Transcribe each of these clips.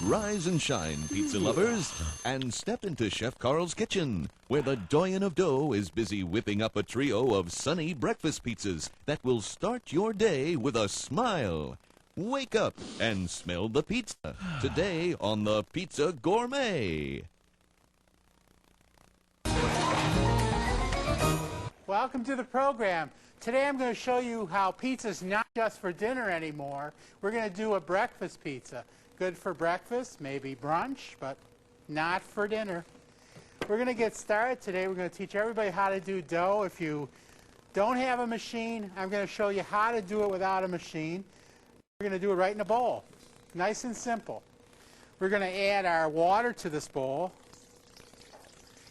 Rise and shine, pizza lovers, and step into Chef Carl's kitchen, where the doyen of dough is busy whipping up a trio of sunny breakfast pizzas that will start your day with a smile. Wake up and smell the pizza, today on the Pizza Gourmet. Welcome to the program. Today I'm going to show you how pizza's not just for dinner anymore. We're going to do a breakfast pizza. Good for breakfast, maybe brunch, but not for dinner. We're going to get started today. We're going to teach everybody how to do dough. If you don't have a machine, I'm going to show you how to do it without a machine. We're going to do it right in a bowl. Nice and simple. We're going to add our water to this bowl.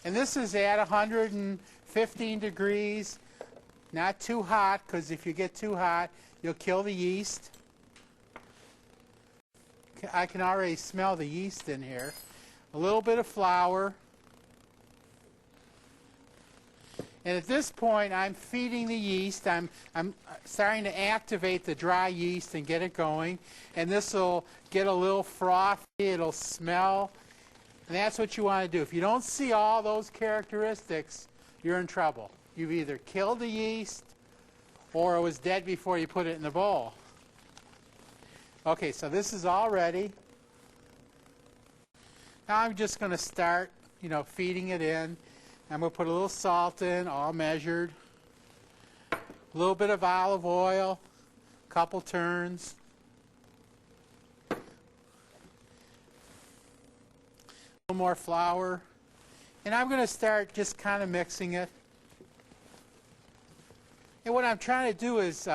And this is at 115 degrees. Not too hot, because if you get too hot, you'll kill the yeast. I can already smell the yeast in here. A little bit of flour. And at this point, I'm feeding the yeast. I'm starting to activate the dry yeast and get it going. And this will get a little frothy. It'll smell. And that's what you want to do. If you don't see all those characteristics, you're in trouble. You've either killed the yeast or it was dead before you put it in the bowl. Okay, so this is all ready. Now I'm just going to start, feeding it in. I'm going to put a little salt in, all measured. A little bit of olive oil, a couple turns. A little more flour. And I'm going to start just kind of mixing it. And what I'm trying to do is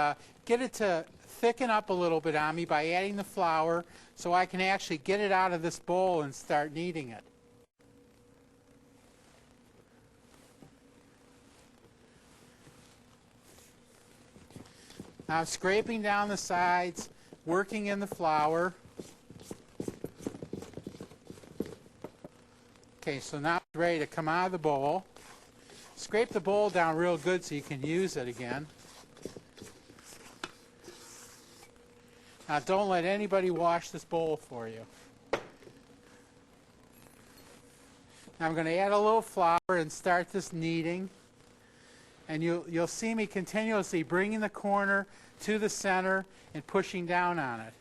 get it to thicken up a little bit on me by adding the flour so I can actually get it out of this bowl and start kneading it. Now I'm scraping down the sides, working in the flour. Okay, so now it's ready to come out of the bowl. Scrape the bowl down real good so you can use it again. Now don't let anybody wash this bowl for you. Now I'm going to add a little flour and start this kneading. And you'll see me continuously bringing the corner to the center and pushing down on it.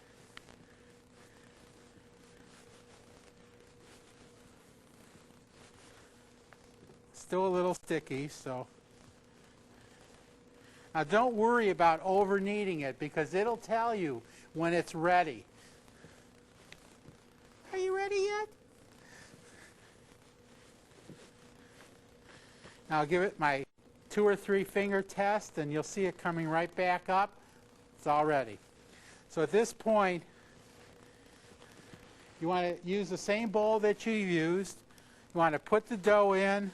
Still a little sticky, so. Now don't worry about over kneading it because it'll tell you when it's ready. Are you ready yet? Now I'll give it my 2 or 3 finger test and you'll see it coming right back up. It's all ready. So at this point, you want to use the same bowl that you used. You want to put the dough in.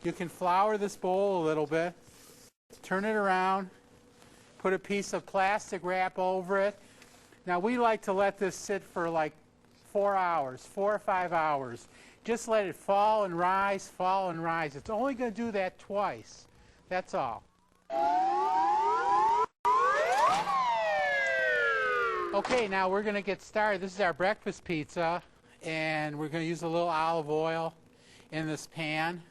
You can flour this bowl a little bit. Turn it around. Put a piece of plastic wrap over it. Now we like to let this sit for like 4 hours, 4 or 5 hours. Just let it fall and rise, fall and rise. It's only going to do that twice. That's all. Okay, now we're going to get started. This is our breakfast pizza, and we're going to use a little olive oil in this pan.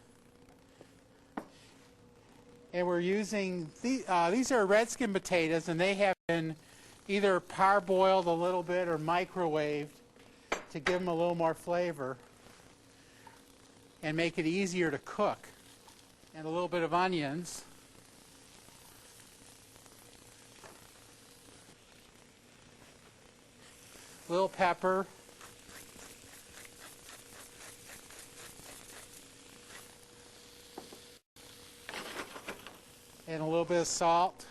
And we're using, these are red skin potatoes, and they have been either parboiled a little bit or microwaved to give them a little more flavor and make it easier to cook. And a little bit of onions. A little pepper. And a little bit of salt.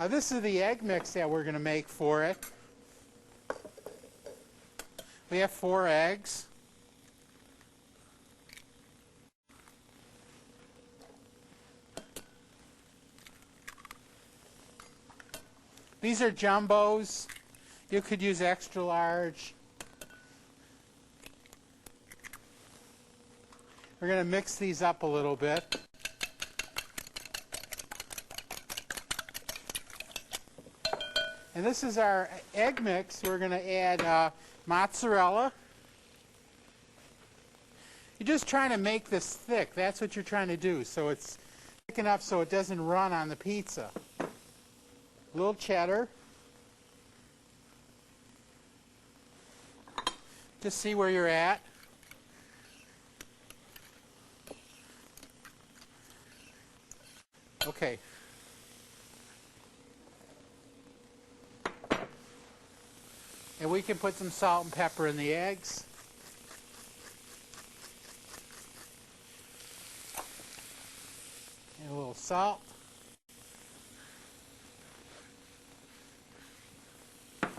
Now this is the egg mix that we're going to make for it. We have 4 eggs. These are jumbos. You could use extra large. We're going to mix these up a little bit. And this is our egg mix. We're going to add mozzarella. You're just trying to make this thick. That's what you're trying to do. So it's thick enough so it doesn't run on the pizza. A little cheddar. Just see where you're at. Okay. And we can put some salt and pepper in the eggs. And a little salt. Let's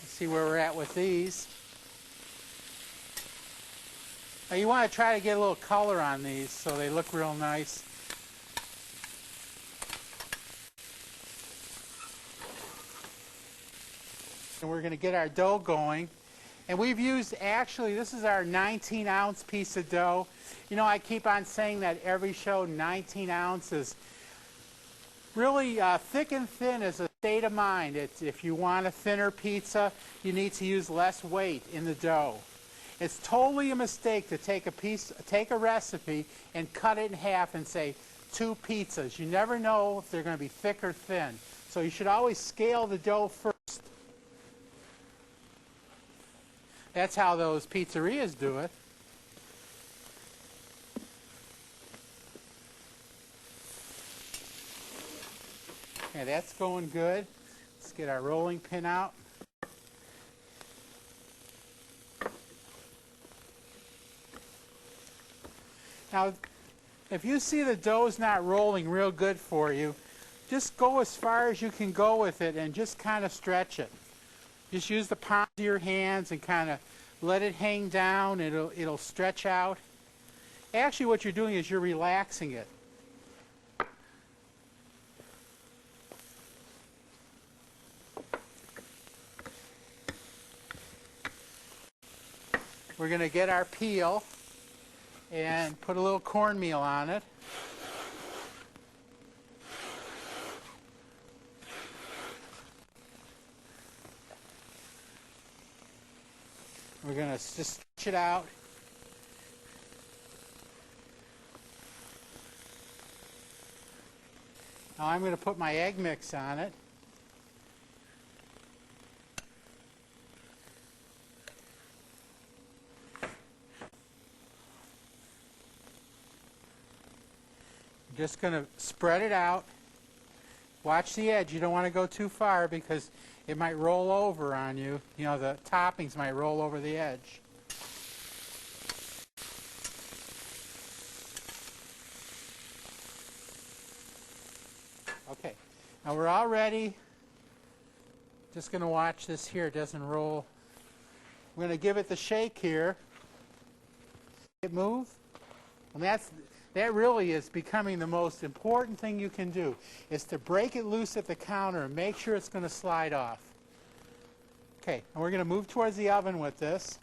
see where we're at with these. Now you want to try to get a little color on these so they look real nice. And we're going to get our dough going. And we've used, actually, this is our 19-ounce piece of dough. You know, I keep on saying that every show, 19 ounces. Really, thick and thin is a state of mind. If you want a thinner pizza, you need to use less weight in the dough. It's totally a mistake to take a recipe and cut it in half and say 2 pizzas. You never know if they're going to be thick or thin. So you should always scale the dough first. That's how those pizzerias do it. Okay, that's going good. Let's get our rolling pin out. Now, if you see the dough's not rolling real good for you, just go as far as you can go with it and just kind of stretch it. Just use the palms of your hands and kind of let it hang down. It'll stretch out. Actually, what you're doing is you're relaxing it. We're going to get our peel and put a little cornmeal on it. We're going to just stretch it out. Now I'm going to put my egg mix on it. I'm just going to spread it out. Watch the edge. You don't want to go too far because it might roll over on you. You know, the toppings might roll over the edge. Okay, now we're all ready. Just going to watch this here. It doesn't roll. We're going to give it the shake here. It move. And that really is becoming the most important thing you can do, is to break it loose at the counter and make sure it's going to slide off. Okay, and we're going to move towards the oven with this.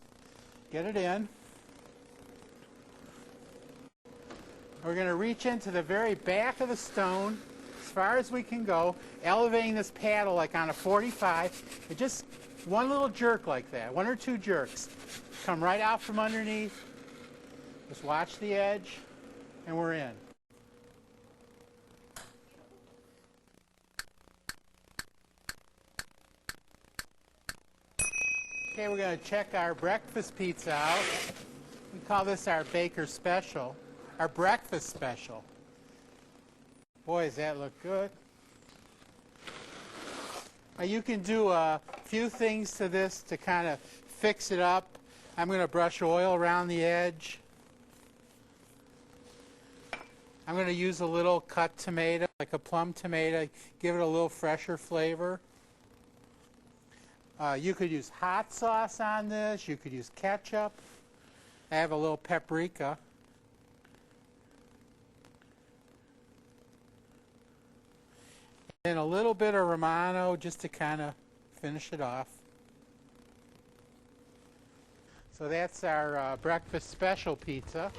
Get it in. We're going to reach into the very back of the stone as far as we can go, elevating this paddle like on a 45. And just one little jerk like that, 1 or 2 jerks. Come right out from underneath. Just watch the edge. And we're in. Okay, we're going to check our breakfast pizza out. We call this our baker special, our breakfast special. Boy, does that look good. Now you can do a few things to this to kind of fix it up. I'm going to brush oil around the edge. I'm going to use a little cut tomato, like a plum tomato, give it a little fresher flavor. You could use hot sauce on this. You could use ketchup. I have a little paprika. And a little bit of Romano just to kind of finish it off. So that's our breakfast special pizza.